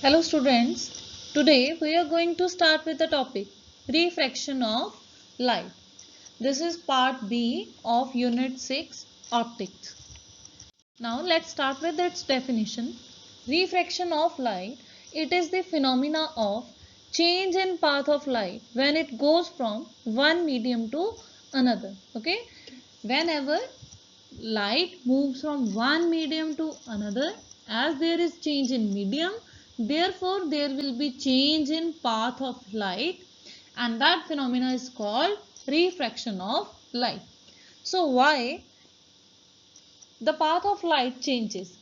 Hello students, today we are going to start with the topic refraction of light. This is part B of unit 6 optics. Now let's start with its definition. Refraction of light, it is the phenomena of change in path of light when it goes from one medium to another. Okay, whenever light moves from one medium to another, as there is change in medium, therefore there will be change in path of light, and that phenomena is called refraction of light. So why the path of light changes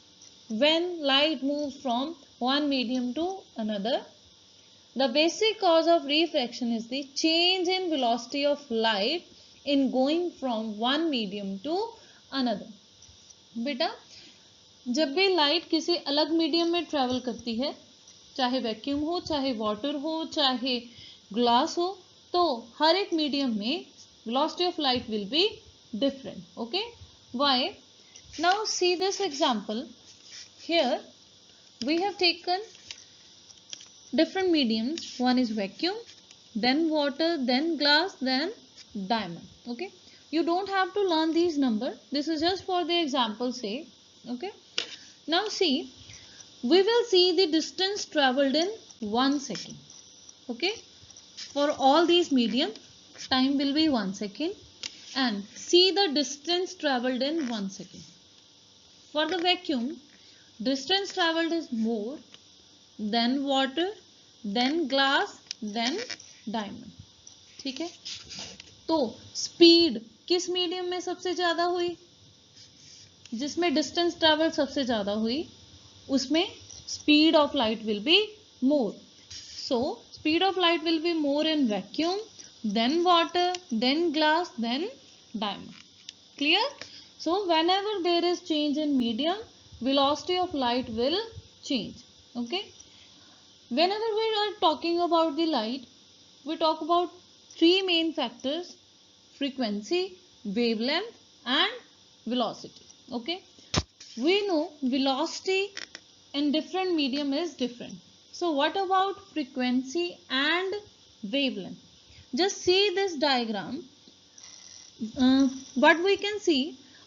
when light moves from one medium to another? The basic cause of refraction is the change in velocity of light in going from one medium to another. बेटा, जब भी light किसी अलग medium में travel करती है, चाहे vacuum हो, चाहे वाटर हो, चाहे ग्लास हो, तो हर एक मीडियम में velocity of light will be different. Okay, why? Now see this example. Here we have taken different mediums. One is vacuum, then water, then glass, then diamond. Okay, you don't have to learn these numbers, this is just for the example sake. Okay, now see, we will see the distance traveled in 1 second. Okay, for all these medium, time will be 1 second, and see the distance traveled in 1 second. For the vacuum, distance traveled is more, then water, then glass, then diamond. ठीक है, तो speed किस medium में सबसे ज्यादा हुई? जिसमें distance travel सबसे ज्यादा हुई, उसमें speed of light will be more. So speed of light will be more in vacuum, then water, then glass, then diamond. Clear? So whenever there is change in medium, velocity of light will change. Okay, whenever we are talking about the light, we talk about three main factors: frequency, wavelength, and velocity. Okay, we know velocity in different medium is different. So what about frequency and wavelength? Just see this diagram. What we can see,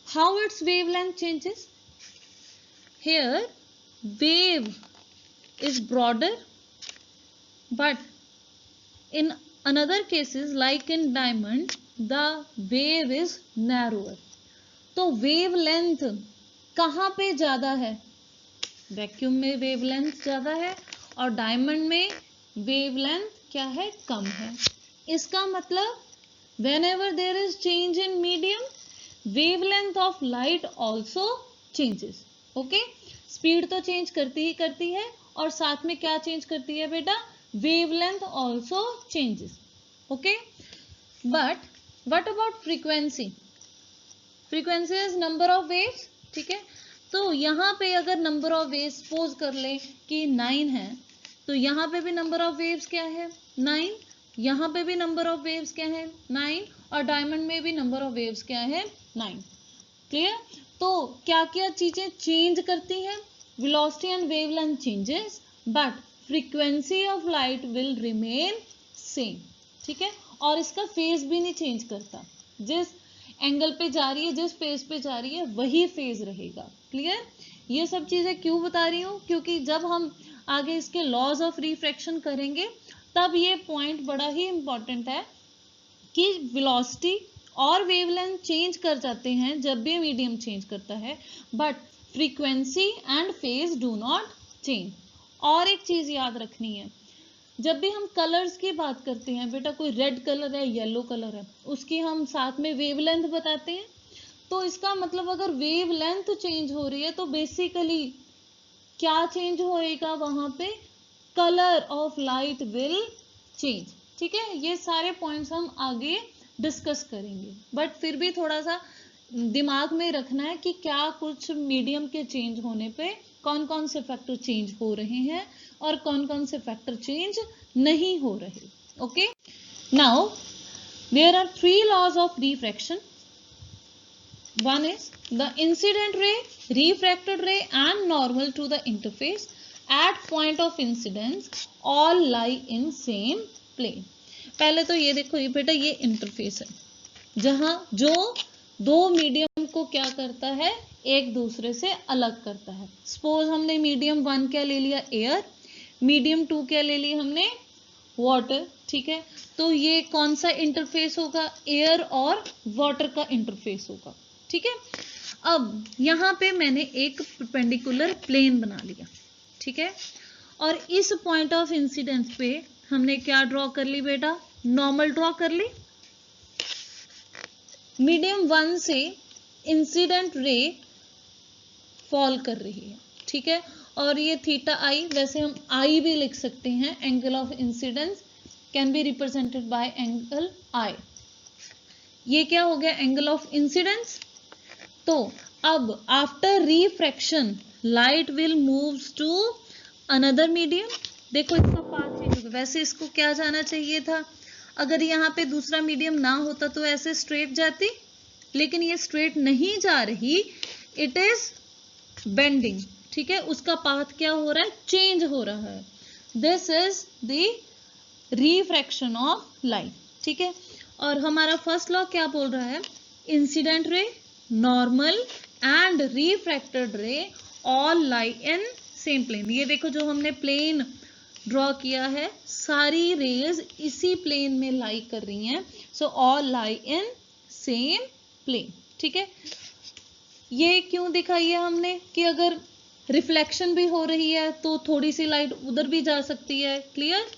how its wavelength changes. Here wave is broader, but in another cases like in diamond, the wave is narrower. तो wave length कहाँ पे ज्यादा है? Vacuum में wave length ज्यादा है और diamond में वेव लेंथ क्या है? कम है. इसका मतलब whenever there is change in medium, wavelength of light also changes. Okay, speed तो चेंज करती ही करती है, और साथ में क्या चेंज करती है बेटा? Wavelength also changes. Okay, but what about frequency? Frequency is number of waves. ठीक है, तो यहाँ पे अगर नंबर ऑफ वेव्स सपोज कर ले कि 9 है, तो यहाँ पे भी नंबर ऑफ वेव्स क्या है? 9. यहाँ पे भी नंबर ऑफ वेव्स क्या है? 9. और डायमंड में भी नंबर ऑफ वेव्स क्या है? 9. क्लियर? तो क्या क्या चीजें चेंज करती हैं? Velocity and wavelength changes, but frequency of light will remain same. ठीक है, और इसका फेज भी नहीं चेंज करता. जिस एंगल पे जा रही है, जिस फेज पे जा रही है, वही फेज रहेगा. क्लियर? ये सब चीजें क्यों बता रही हूँ? क्योंकि जब हम आगे इसके लॉज ऑफ रिफ्रैक्शन करेंगे, तब ये पॉइंट बड़ा ही इंपॉर्टेंट है कि वेलोसिटी और वेवलेंथ चेंज कर जाते हैं जब भी मीडियम चेंज करता है, but frequency and phase do not change. और एक चीज याद रखनी है, जब भी हम कलर्स की बात करते हैं बेटा, कोई रेड कलर है, येलो कलर है, उसकी हम साथ में वेवलेंथ बताते हैं. तो इसका मतलब अगर वेवलेंथ चेंज हो रही है, तो बेसिकली क्या चेंज होएगा वहां पे? Colour of light will change. ठीक है, ये सारे पॉइंट्स हम आगे डिस्कस करेंगे, बट फिर भी थोड़ा सा दिमाग में रखना है कि क्या कुछ मीडियम के चेंज होने पे कौन कौन से फैक्टर चेंज हो रहे हैं और कौन कौन से फैक्टर चेंज नहीं हो रहे. Okay, now there are 3 laws of refraction. One is the incident ray, refracted ray, and normal to the interface. At point of incidence all lie in same plane. पहले तो ये देखो, ये बेटा ये इंटरफेस है जहां जो दो मीडियम को क्या करता है, एक दूसरे से अलग करता है। सपोज हमने मीडियम 1 क्या ले लिया, एयर, मीडियम 2 क्या ले ली हमने, वाटर, ठीक है। तो ये कौन सा इंटरफेस होगा, एयर और वाटर का इंटरफेस होगा, ठीक है। अब यहाँ पे मैंने एक परपेंडिकुलर प्लेन बना लिया, ठीक है, और इस पॉइंट ऑफ इंसिडेंस पे हमने क्या ड्रॉ कर ली बेटा, नॉर्मल ड्रॉ कर ली। मीडियम 1 से इंसिडेंट रे फॉल कर रही है, ठीक है, और ये थीटा आई, वैसे हम आई भी लिख सकते हैं, angle of incidence can be represented by angle I. ये क्या हो गया, एंगल ऑफ इंसिडेंस। तो अब after refraction light will moves to another medium. देखो इसका पाथ चेंज हो गया, वैसे इसको क्या जाना चाहिए था, अगर यहाँ पे दूसरा मीडियम ना होता तो ऐसे स्ट्रेट जाती, लेकिन ये स्ट्रेट नहीं जा रही, इट इज बेंडिंग, ठीक है, उसका पाथ क्या हो रहा है, चेंज हो रहा है। This is the refraction of light, ठीक है। और हमारा फर्स्ट लॉ क्या बोल रहा है, incident ray, normal and refracted ray all lie in same plane. ये देखो जो हमने प्लेन ड्रॉ किया है, सारी रेज इसी प्लेन में लाई कर रही हैं, so all lie in same plane, ठीक है। ये क्यों दिखाई है हमने कि अगर रिफ्लेक्शन भी हो रही है तो थोड़ी सी लाइट उधर भी जा सकती है, क्लियर।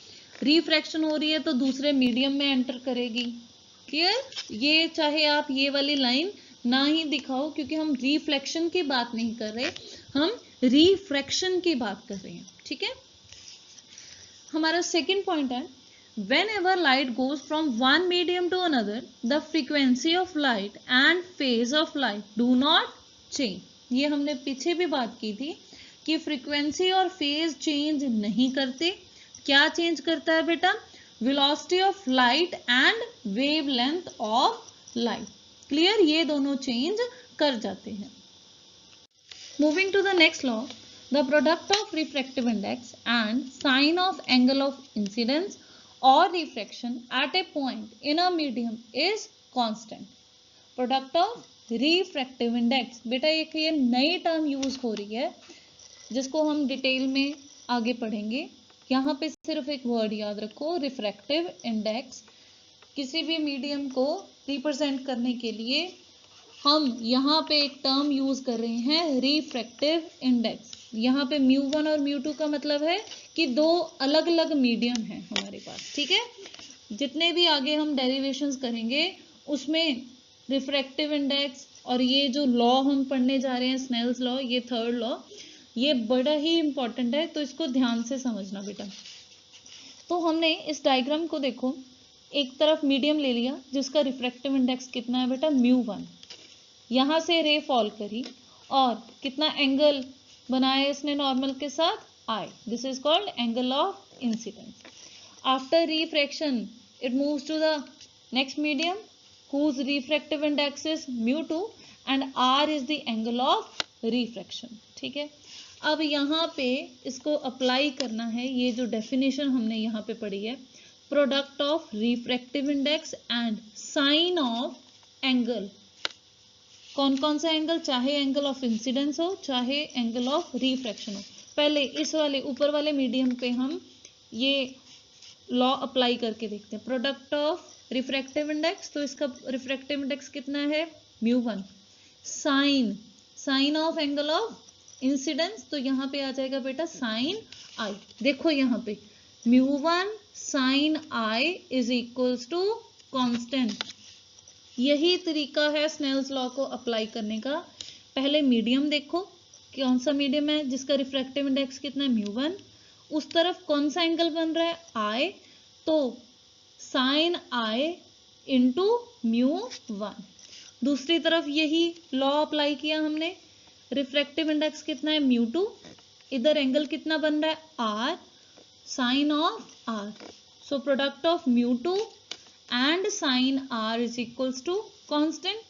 रिफ्रैक्शन हो रही है तो दूसरे मीडियम में एंटर करेगी, क्लियर। ये चाहे आप ये वाली लाइन ना ही दिखाओ, क्योंकि हम रिफ्लेक्शन की बात नहीं कर रहे, हम रिफ्रैक्शन की बात कर रहे हैं, ठीक है। हमारा सेकंड पॉइंट है, whenever light goes from one medium to another, the frequency of light and phase of light do not change. ये हमने पीछे भी बात की थी कि फ्रीक्वेंसी और फेज चेंज नहीं करते। क्या चेंज करता है बेटा, velocity of light and wavelength of light, clear, ये दोनों चेंज कर जाते हैं। Moving to the next law, the product of refractive index and sine of angle of incidence or refraction at a point in a medium is constant. Product of refractive index, बेटा एक ये नई term use हो रही है जिसको हम detail में आगे पढ़ेंगे। यहाँ पे सिर्फ एक वर्ड याद रखो, रिफ्रैक्टिव इंडेक्स। किसी भी मीडियम को रिप्रेजेंट करने के लिए हम यहाँ पे एक टर्म यूज कर रहे हैं, रिफ्रैक्टिव इंडेक्स। यहाँ पे μ1 और μ2 का मतलब है कि दो अलग अलग मीडियम हैं हमारे पास, ठीक है। जितने भी आगे हम डेरिवेशंस करेंगे उसमें रिफ्रैक्टिव इंडेक्स और ये जो लॉ हम पढ़ने जा रहे हैं, स्नेल्स लॉ, ये थर्ड लॉ, ये बड़ा ही इंपॉर्टेंट है, तो इसको ध्यान से समझना बेटा। तो हमने इस डायग्राम को देखो, एक तरफ मीडियम ले लिया जिसका रिफ्रैक्टिव इंडेक्स कितना है बेटा, μ1। यहाँ से रे फॉल करी और कितना एंगल बनाया इसने नॉर्मल के साथ, I. This is called angle of incidence. After refraction, it moves to the next medium whose refractive index is μ2 and R is the angle of refraction. ठीक है, अब यहाँ पे इसको अप्लाई करना है, ये जो डेफिनेशन हमने यहाँ पे पढ़ी है, product of refractive index and sine of angle. कौन कौन सा एंगल, चाहे एंगल ऑफ इंसिडेंस हो चाहे एंगल ऑफ रिफ्रैक्शन हो। पहले इस वाले ऊपर वाले मीडियम पे हम ये लॉ अप्लाई करके देखते हैं, प्रोडक्ट ऑफ रिफ्रैक्टिव इंडेक्स, तो इसका रिफ्रैक्टिव इंडेक्स कितना है, μ1, sine of angle of incidence, तो यहाँ पे आ जाएगा बेटा साइन आई। देखो यहाँ पे μ1 sine I is equals to constant. यही तरीका है स्नेल्स लॉ को अप्लाई करने का। पहले मीडियम देखो, कौन सा मीडियम है जिसका रिफ्रैक्टिव इंडेक्स कितना है, μ1, उस तरफ कौन सा एंगल बन रहा है, I, तो साइन I इंटू μ1। दूसरी तरफ यही लॉ अप्लाई किया हमने, रिफ्रैक्टिव इंडेक्स कितना है, μ2, इधर एंगल कितना बन रहा है, R, sine of R, so product of μ2 and sine R is equals to constant.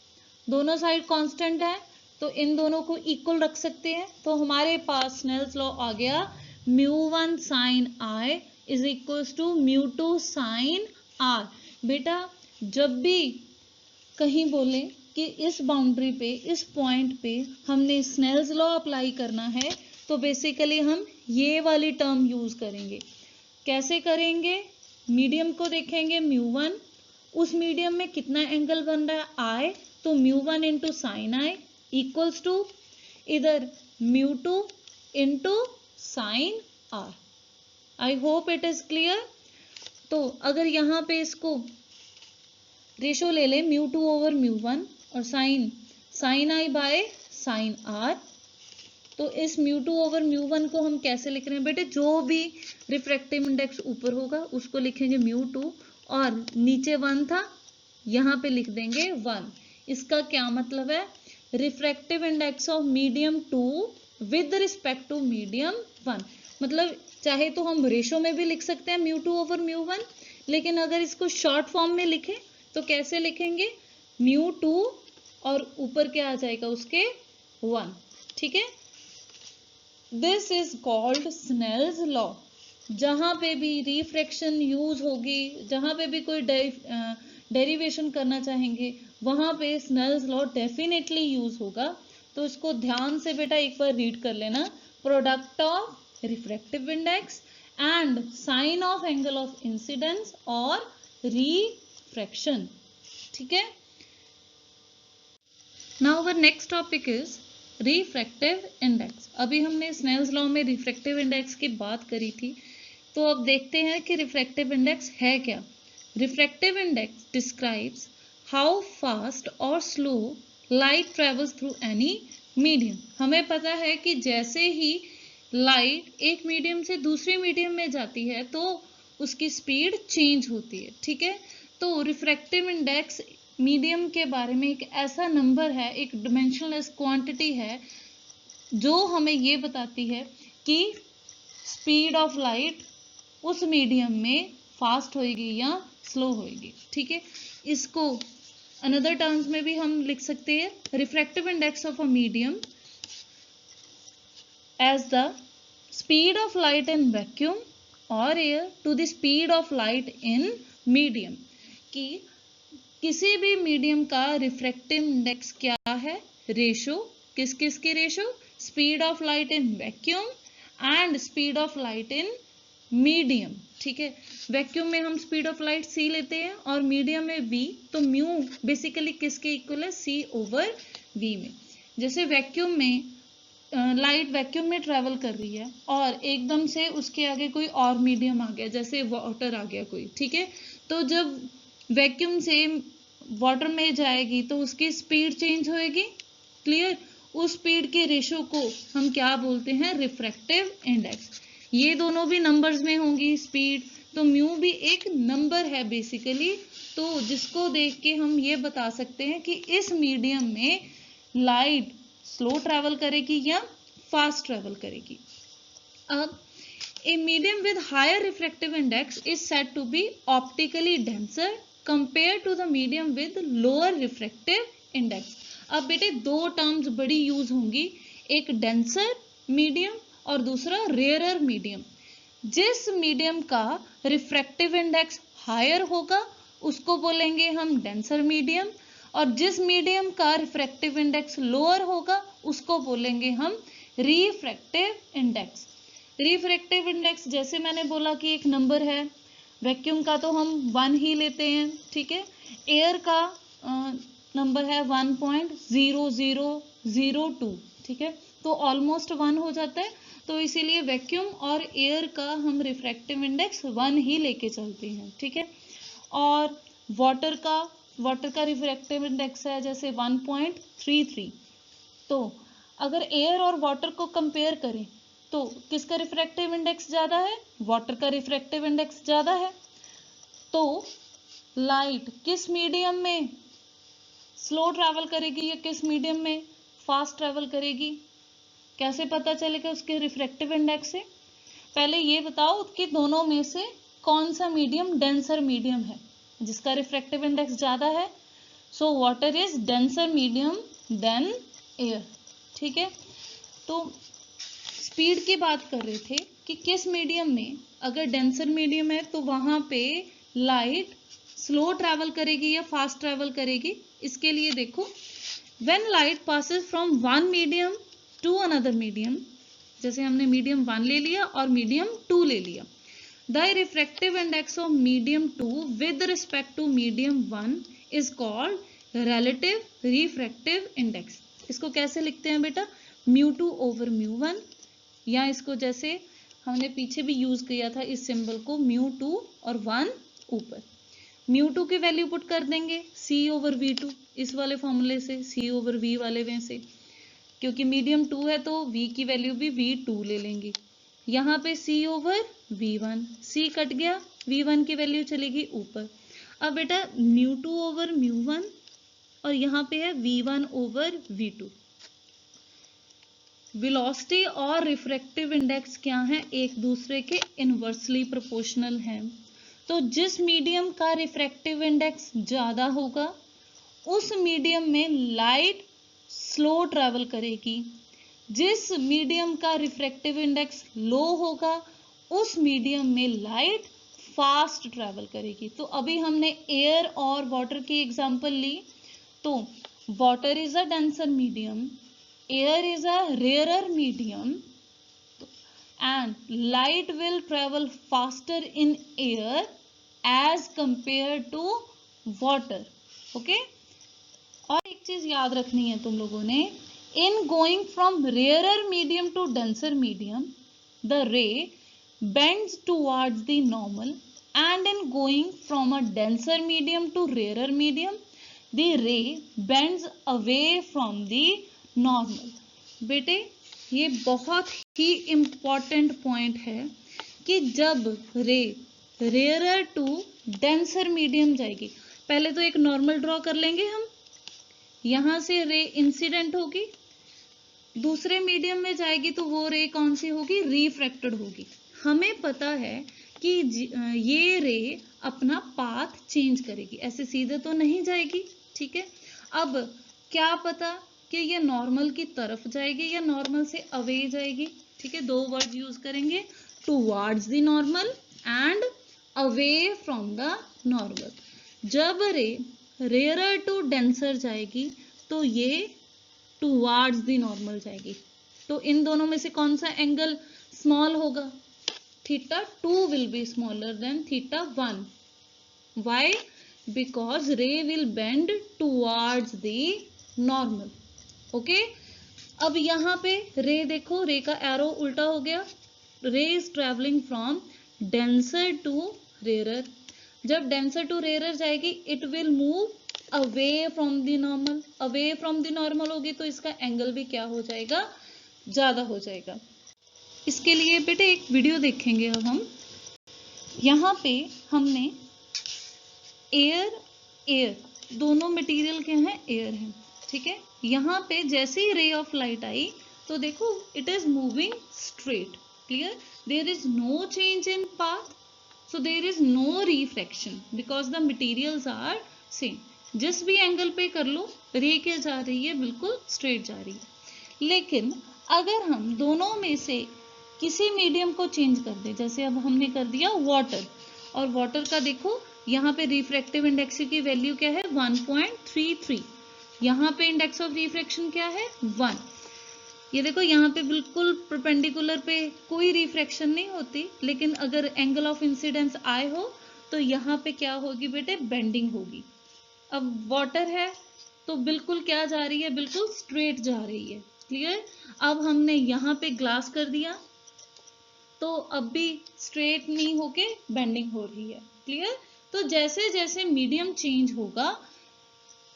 दोनों साइड कांस्टेंट है तो इन दोनों को इक्वल रख सकते हैं, तो हमारे पास स्नेल्स लॉ आ गया, μ1 sin I is equals to μ2 sin R। बेटा जब भी कहीं बोले कि इस बाउंड्री पे, इस पॉइंट पे हमने स्नेल्स लॉ अप्लाई करना है, तो बेसिकली हम ये वाली टर्म यूज करेंगे। कैसे करेंगे? मीडियम को देखेंगे μ1, उस मीडियम में कितना एंगल बन रहा है I, तो μ1 into sine I equals to इधर μ2 into sine R. I hope it is clear. तो अगर यहाँ पे इसको रेशो ले ले μ2 ओवर μ1 और sine i by sine r, तो इस μ2 ओवर μ1 को हम कैसे लिख रहे हैं बेटे? जो भी रिफ्रैक्टिव इंडेक्स ऊपर होगा उसको लिखेंगे μ2, और नीचे 1 था, यहाँ पे लिख देंगे 1। इसका क्या मतलब है? Refractive index of medium 2 with respect to medium 1। मतलब चाहे तो हम रेशो में भी लिख सकते हैं μ2 ओवर μ1, लेकिन अगर इसको शॉर्ट फॉर्म में लिखें तो कैसे लिखेंगे? μ2 और ऊपर क्या आ जाएगा उसके 1। ठीक है, this is called Snell's law. जहां पे भी रिफ्रैक्शन यूज होगी, जहां पे भी कोई डेरिवेशन करना चाहेंगे, वहां पे स्नेल्स लॉ डेफिनेटली यूज होगा। तो इसको ध्यान से बेटा एक बार रीड कर लेना। Product of refractive index and sine of angle of incidence और रिफ्रैक्शन। ठीक है, now our next topic is refractive index. अभी हमने स्नेल्स लॉ में रिफ्रैक्टिव इंडेक्स की बात करी थी, तो अब देखते हैं कि रिफ्रैक्टिव इंडेक्स है क्या। Refractive index describes how fast और slow light travels through any medium. हमें पता है कि जैसे ही लाइट एक मीडियम से दूसरे मीडियम में जाती है तो उसकी स्पीड चेंज होती है। ठीक है, तो रिफ्रैक्टिव इंडेक्स मीडियम के बारे में एक ऐसा नंबर है, एक डिमेंशनलेस क्वांटिटी है, जो हमें ये बताती है कि स्पीड ऑफ लाइट उस मीडियम में फास्ट होएगी या स्लो होएगी। ठीक है, इसको अनदर टर्म्स में भी हम लिख सकते हैं, refractive index of a medium as the speed of light in vacuum और air to the speed of light in medium. कि किसी भी मीडियम का रिफ्रैक्टिव इंडेक्स क्या है? रेशो, किस किस की ratio? Speed of light in vacuum and speed of light in medium. ठीक है, वैक्यूम में हम स्पीड ऑफ लाइट c लेते हैं और मीडियम में v, तो म्यू बेसिकली किसके इक्वल है? c ओवर v में। जैसे वैक्यूम में लाइट वैक्यूम में ट्रेवल कर रही है और एकदम से उसके आगे कोई और मीडियम आ गया, जैसे वाटर आ गया कोई। ठीक है, तो जब वैक्यूम से वाटर में जाएगी तो उसकी स्पीड चेंज होएगी। क्लियर? उस स्पीड के रेशो को हम क्या बोलते हैं? Refractive index. ये दोनों भी नंबर्स में होंगी स्पीड, तो म्यू भी एक नंबर है बेसिकली, तो जिसको देख के हम ये बता सकते हैं कि इस मीडियम में लाइट स्लो ट्रैवल करेगी या फास्ट ट्रैवल करेगी। अब a medium with higher refractive index is said to be optically denser compare to the medium with lower refractive index. अब बेटे दो टर्म्स बड़ी यूज होंगी, एक डेंसर मीडियम और दूसरा रेयरर मीडियम। जिस मीडियम का रिफ्रैक्टिव इंडेक्स हायर होगा उसको बोलेंगे हम डेंसर मीडियम, और जिस मीडियम का रिफ्रैक्टिव इंडेक्स लोअर होगा उसको बोलेंगे हम रिफ्रैक्टिव इंडेक्स। रिफ्रैक्टिव इंडेक्स जैसे मैंने बोला कि एक नंबर है, वैक्यूम का तो हम 1 ही लेते हैं। ठीक है, एयर का नंबर है 1.0002। ठीक है, तो ऑलमोस्ट 1 हो जाता है, तो इसीलिए वैक्यूम और एयर का हम रिफ्रैक्टिव इंडेक्स 1 ही लेके चलते हैं। ठीक है, और वाटर का रिफ्रैक्टिव इंडेक्स है जैसे 1.33। तो अगर एयर और वाटर को कंपेयर करें तो किसका रिफ्रैक्टिव इंडेक्स ज्यादा है? वाटर का रिफ्रैक्टिव इंडेक्स ज्यादा है। तो लाइट किस मीडियम में स्लो ट्रैवल करेगी या किस मीडियम में फास्ट ट्रैवल करेगी? कैसे पता चलेगा उसके रिफ्रैक्टिव इंडेक्स से? पहले ये बताओ कि दोनों में से कौन सा मीडियम डेंसर मीडियम है जिसका रिफ्रैक्टिव इंडेक्स ज्यादा है? So water is denser medium than air. ठीक है, तो स्पीड की बात कर रहे थे कि किस मीडियम में, अगर डेंसर मीडियम है तो वहां पे लाइट स्लो ट्रैवल करेगी या फास्ट ट्रैवल करेगी। इसके लिए देखो, when light passes from one medium to another medium, जैसे हमने मीडियम 1 ले लिया और मीडियम 2 ले लिया, the refractive index of medium 2 with respect to medium 1 is called relative refractive index. इसको कैसे लिखते हैं बेटा, μ2 ओवर μ1, या इसको जैसे हमने पीछे भी यूज किया था इस सिंबल को, μ2 और 1 ऊपर, μ2 की वैल्यू पुट कर देंगे c ओवर v2, इस वाले फॉर्मूले से, c ओवर v वाले में से, क्योंकि मीडियम 2 है तो v की वैल्यू भी v2 ले लेंगे। यहाँ पे c over v1, c cut गया, v1 की वैल्यू चलेगी ऊपर। अब बेटा μ2 ओवर μ1 और यहाँ पे है v1 ओवर v2। वेलोसिटी और रिफ्रैक्टिव इंडेक्स क्या है, एक दूसरे के इनवर्सली प्रोपोर्शनल हैं। तो जिस मीडियम का रिफ्रैक्टिव इंडेक्स ज्यादा होगा उस मीडियम में लाइट स्लो ट्रैवल करेगी, जिस मीडियम का रिफ्रैक्टिव इंडेक्स लो होगा उस मीडियम में लाइट फास्ट ट्रैवल करेगी। तो अभी हमने एयर और वाटर की एग्जांपल ली, तो water is a denser medium, air is a rarer medium and light will travel faster in air as compared to water. Okay? और एक चीज याद रखनी है तुम लोगों ने, in going from rarer medium to denser medium the ray bends towards the normal, and in going from a denser medium to rarer medium the ray bends away from the normal. बेटे ये बहुत ही important point है कि जब रे rare to denser medium जाएगी, पहले तो एक नॉर्मल ड्रॉ कर लेंगे हम, यहां से रे इंसिडेंट होगी, दूसरे मीडियम में जाएगी तो वो रे कौन सी होगी, रिफ्रैक्टेड होगी। हमें पता है कि ये रे अपना पाथ चेंज करेगी, ऐसे सीधे तो नहीं जाएगी, ठीक है। अब क्या पता कि ये नॉर्मल की तरफ जाएगी या नॉर्मल से अवे जाएगी, ठीक है। दो वर्ड यूज करेंगे, towards the normal and away from the normal. जब रे रेयर टू डेंसर जाएगी तो ये टुवर्ड्स द नॉर्मल जाएगी, तो इन दोनों में से कौन सा एंगल स्मॉल होगा, θ2 will be smaller than θ1। Why, because ray will bend towards the normal. Okay, अब यहाँ पे रे देखो, रे का एरो उल्टा हो गया, ray is travelling from denser to rarer. जब डेंसर टू रेयर जाएगी it will move away from the normal, away from the normal होगी तो इसका एंगल भी क्या हो जाएगा, ज्यादा हो जाएगा। इसके लिए बेटे एक वीडियो देखेंगे अब हम। यहाँ पे हमने एयर दोनों मटेरियल के हैं, एयर है, ठीक है। यहाँ पे जैसे ही रे ऑफ लाइट आई तो देखो it is moving straight, clear, there is no change in path, so there is no refraction because the materials are same. जिस भी एंगल पे कर लो रे क्या जा रही है, बिल्कुल स्ट्रेट जा रही है। लेकिन अगर हम दोनों में से किसी मीडियम को चेंज कर दे, जैसे अब हमने कर दिया वाटर, और वाटर का देखो यहाँ पे रिफ्रैक्टिव इंडेक्स की वैल्यू क्या है, 1.33, यहाँ पे इंडेक्स ऑफ रिफ्रैक्शन क्या है, 1। ये देखो यहाँ पे बिल्कुल परपेंडिकुलर पे कोई रिफ्रैक्शन नहीं होती, लेकिन अगर एंगल ऑफ इंसिडेंस आए हो तो यहाँ पे क्या होगी बेटे, बेंडिंग होगी। अब वाटर है तो बिल्कुल क्या जा रही है, बिल्कुल स्ट्रेट जा रही है, क्लियर। अब हमने यहाँ पे ग्लास कर दिया तो अब भी स्ट्रेट नहीं होके बेंडिंग हो रही है, क्लियर। तो जैसे जैसे मीडियम चेंज होगा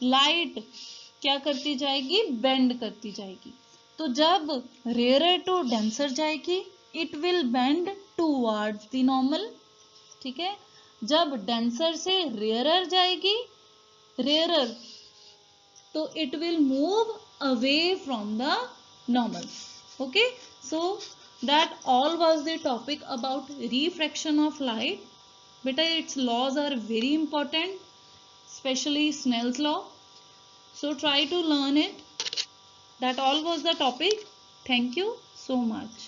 लाइट क्या करती जाएगी, बेंड करती जाएगी। तो जब रेयर टू डेंसर जाएगी it will bend towards the normal, ठीक है। जब डेंसर से रेयरर जाएगी, रेयरर, तो it will move away from the normal. Okay, so that all was the topic about refraction of light. Beta, its laws are very important, especially Snell's law, so try to learn it. That all was the topic. Thank you so much.